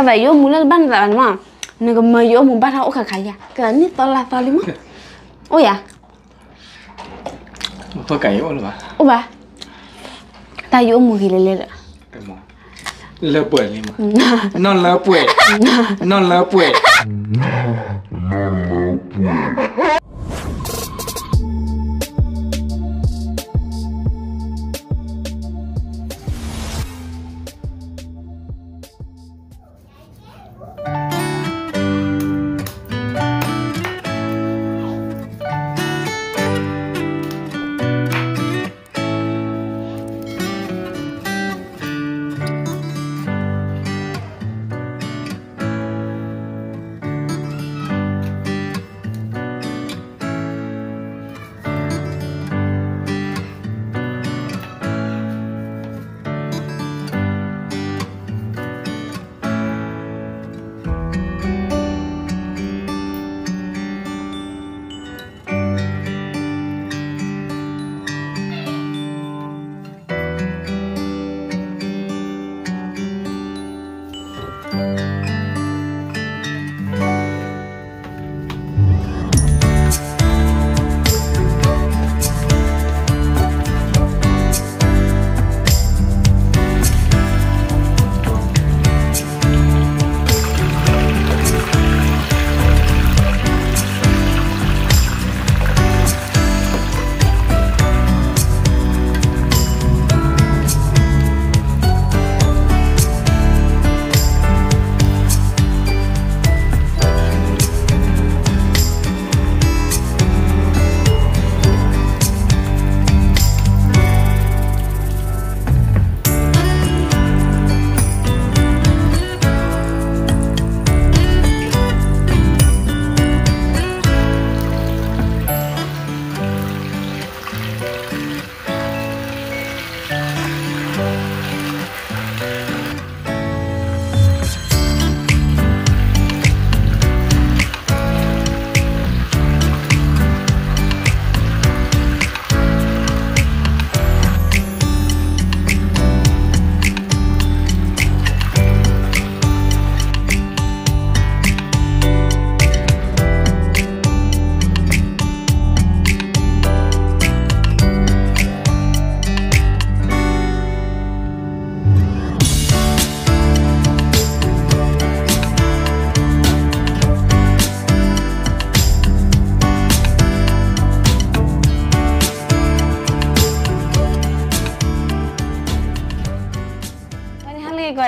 cái yo mulai ban ra mà nega mayo mu ban o kaya cái ni tola toli mo oh ya thôi cày ô là oh ba ta yo mu hilele cái mỏ lơ bưởi đi mà non lơ bưởi non lơ bưởi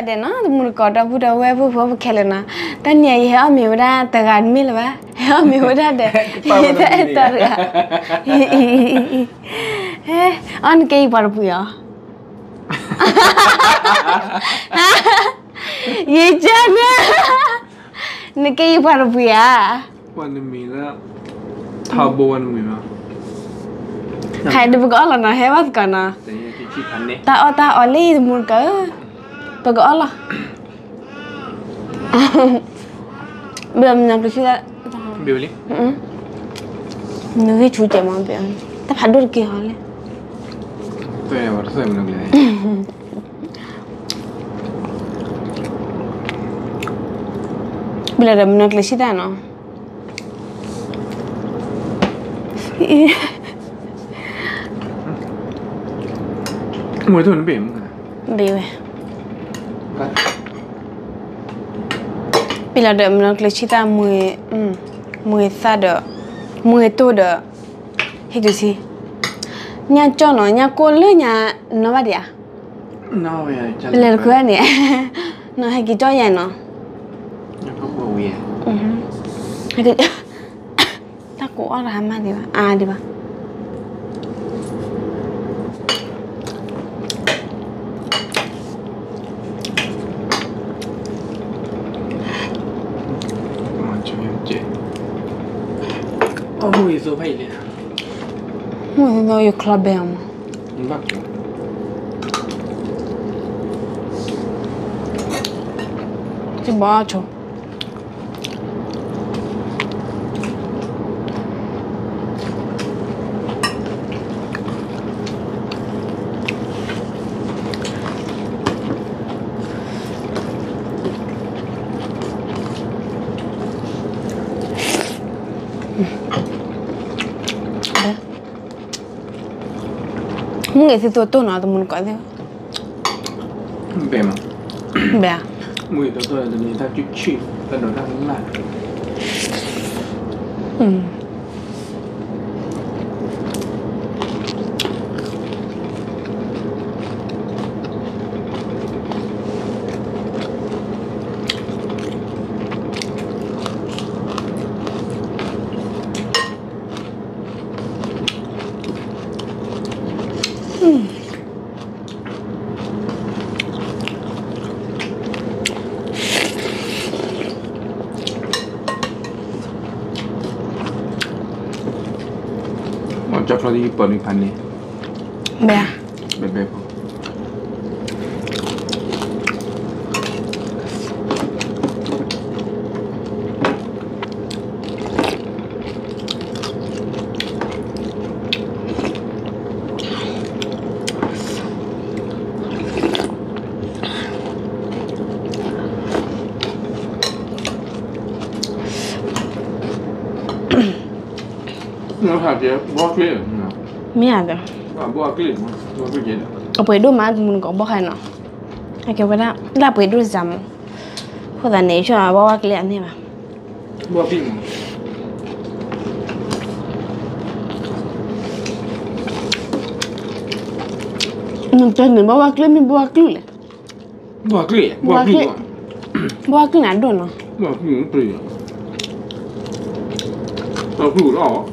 ada na mun ko da buda we bu bu khele na tan ye he ami wada ta gan mi la ba he ami wada de ta ra an ke par pu ya ye jana ne ke par pu ya wan mi la thabo wan mi ma khai de bu ko la na he wat ka na ta oli mun ka Pagod Allah. Belum nak kita. Beli? Nunggu cuci mau beli. Tapi hadur ke hal? Tu yang baru saya belum beli. Bila dah nak lesi dah no. Mùi thôi nó bể không? Bể. Bila dah nak lesi dah mui sada, mui tu dah. Hek tu sih. Nya jono, nya kole nya nawa dia. Nawa ya. Bila aku ni, no hek kita ya no. Nya kau bawa ya. Hek tak ku orang ramai dia. Dia bah. Mùi số vậy nè. Mùi nó yêu club em. Bác. Chỉ bỏ cho. nggak sih tuh nah temen kok itu. Bema. Bea. Mùi tao tôi là người ta chịu chịu, ta nói ra cũng lại. Chắc là đi bờ đi phản này. Bea. Bebe. Nó hạt gì? Bó kia. Miada. Buat clean, buat kerja. Apa itu mah temen kok bakai no. Oke pada apa itu jam. Kau dah nih cuma bawa kalian nih mah. Buat ping. Nonton nih bawa kalian nih bawa kalian. Buat clean, buat clean. Bawa kalian ada no. Buat clean, clean. Tao clean đó.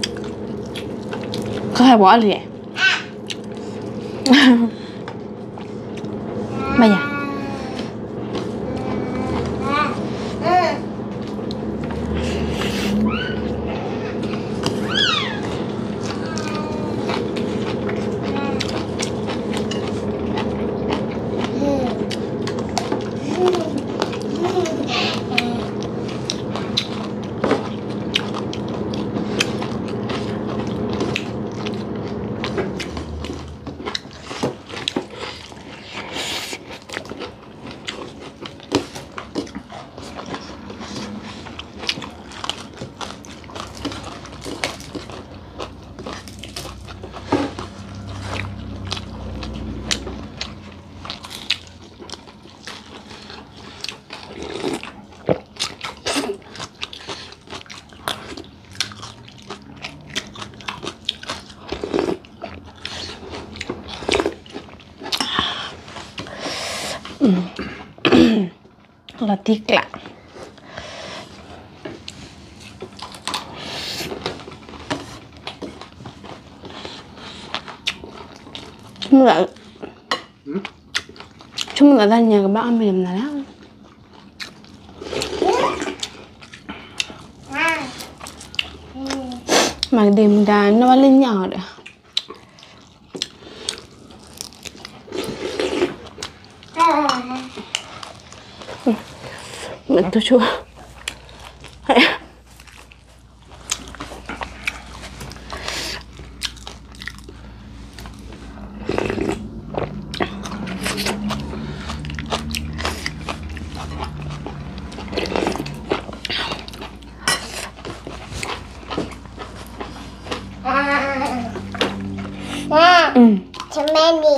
Kau hay bawa leh. Bayar. Latikla. Cuma nggak tanya ke bang ambil mana lah. Mặc đêm đã nó lên nhỏ rồi. Mình tôi chua. Cemeni.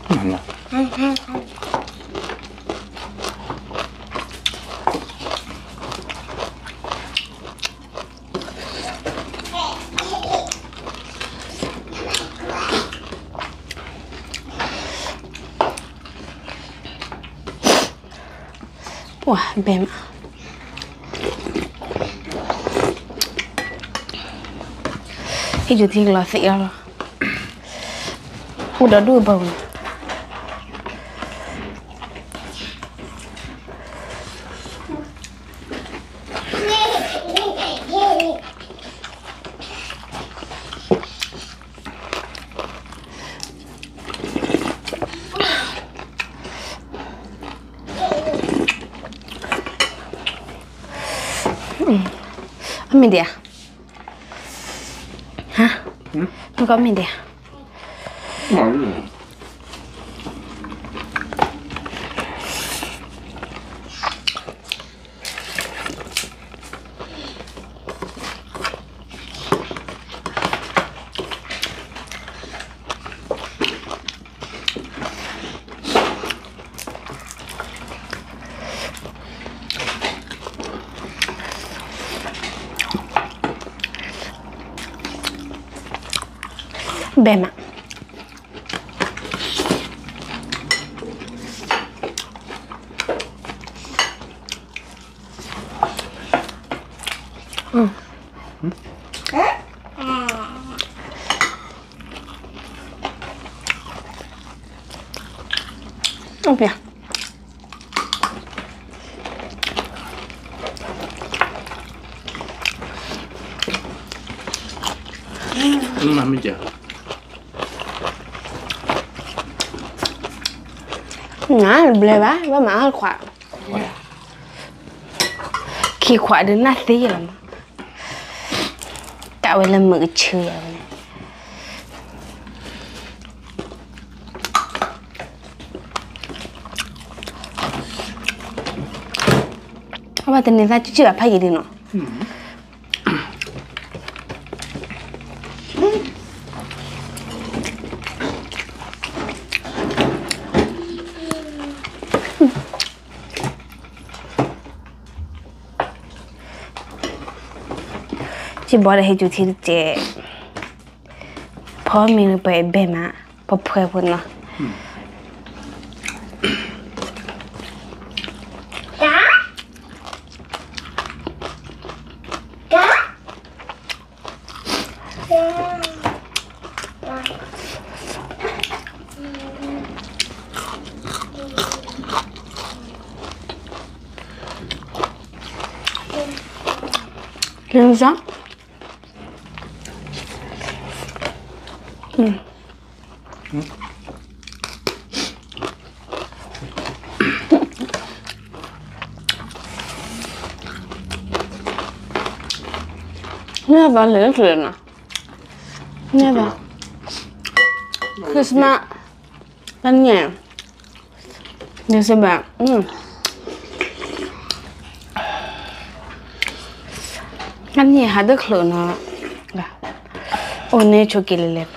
Mana? Wah, bem. Itu tinggal sih ya. Udah 2 bau. Amin dia. Hah? Lu kok amin dia? Bema. Apa ya? Mami aja. Ngã bề bá má hơi khỏe. Khi khỏe đến nát tí lắm. Cạo về là mực chừa. Apa tình này ra chứ chưa phải gì đi nữa. Chị bỏ lại chủ thì chị phó mình bởi bề mà bỏ phơi vốn nó Lương gió. Never little. Never. Christmas. Tanya. Dia sebab. Kan ni ada kelana. Dah. Oh ni cuci lelak.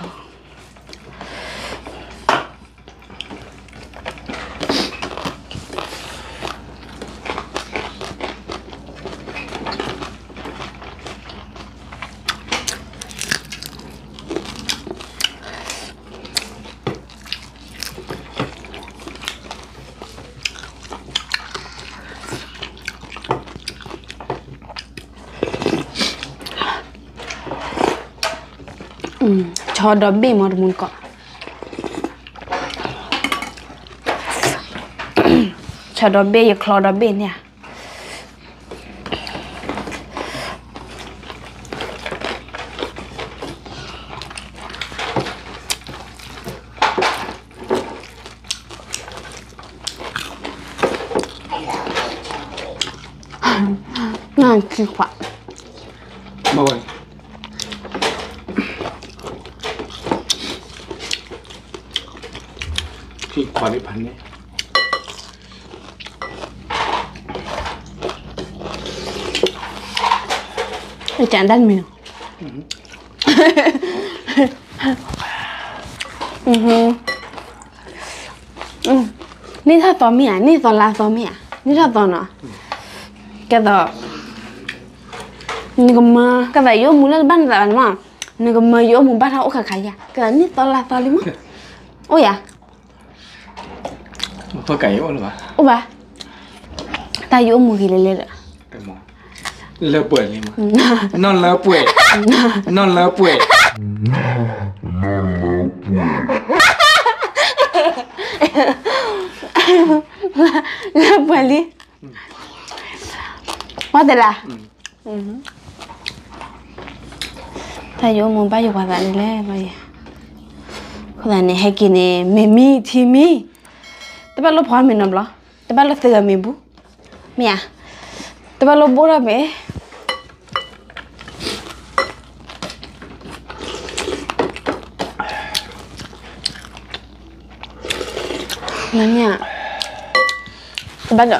Cho đó bê mà muốn có cho đó bê cho đó bê nha ngon kỳ quá Bao vậy? Khi quả đi bán đấy. Chán đắt mình. Ni thật to mía, ni to lá to mía, ni thật to nó. Cái đó, ni có mơ, cái đó yếu muốn lên ban giờ mà, ni có mơ yếu muốn bắt hậu khả khải à, cái đó ni to lá to lắm. Ôi à? Tôi cày ôi là bà. Ôi bà, ta yo mu ki le cái mỏ lỡ bưởi lên mà non lỡ bưởi non lỡ bưởi le bưởi li quá de la ta yo mu ba yo kwa da le ba ya ko da ne he ki ne me mi thi mi te ba lo phon me nam lo te ba lo se ga me bu me ya te ba lo bo ra me nanya baga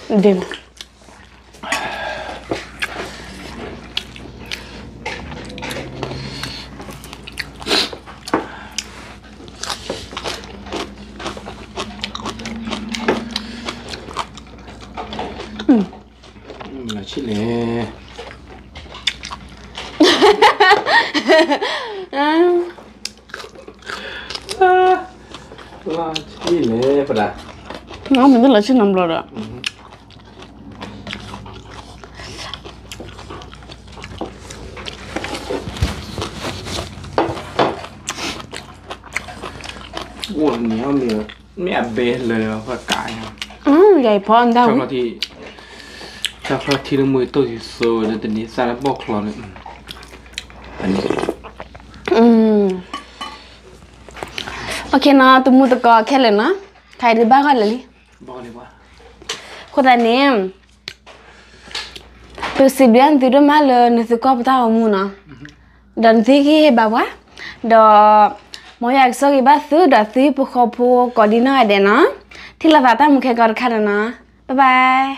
dem là chỉ lệ là chỉ lệ phải là nó mình rất là chưa nằm rồi buồn nhiều nhiều mẹ bé lời và cãi vậy phó anh đâu chắc là thì nó mới tôi thì rồi để tình sa nó bóc lò nữa ok nó tụi mua tụi có khé lên nó khai đi ba gọi là đi bóc đi qua cô ta nè tôi sẽ biến từ đó mà lên nó sẽ có bắt đầu mua nó đợt thì khi bà quá đó mọi người sau khi bắt thứ đó thì bố khó bố có đi nói để nó thì là vào ta một cái gọi khá là nó bye bye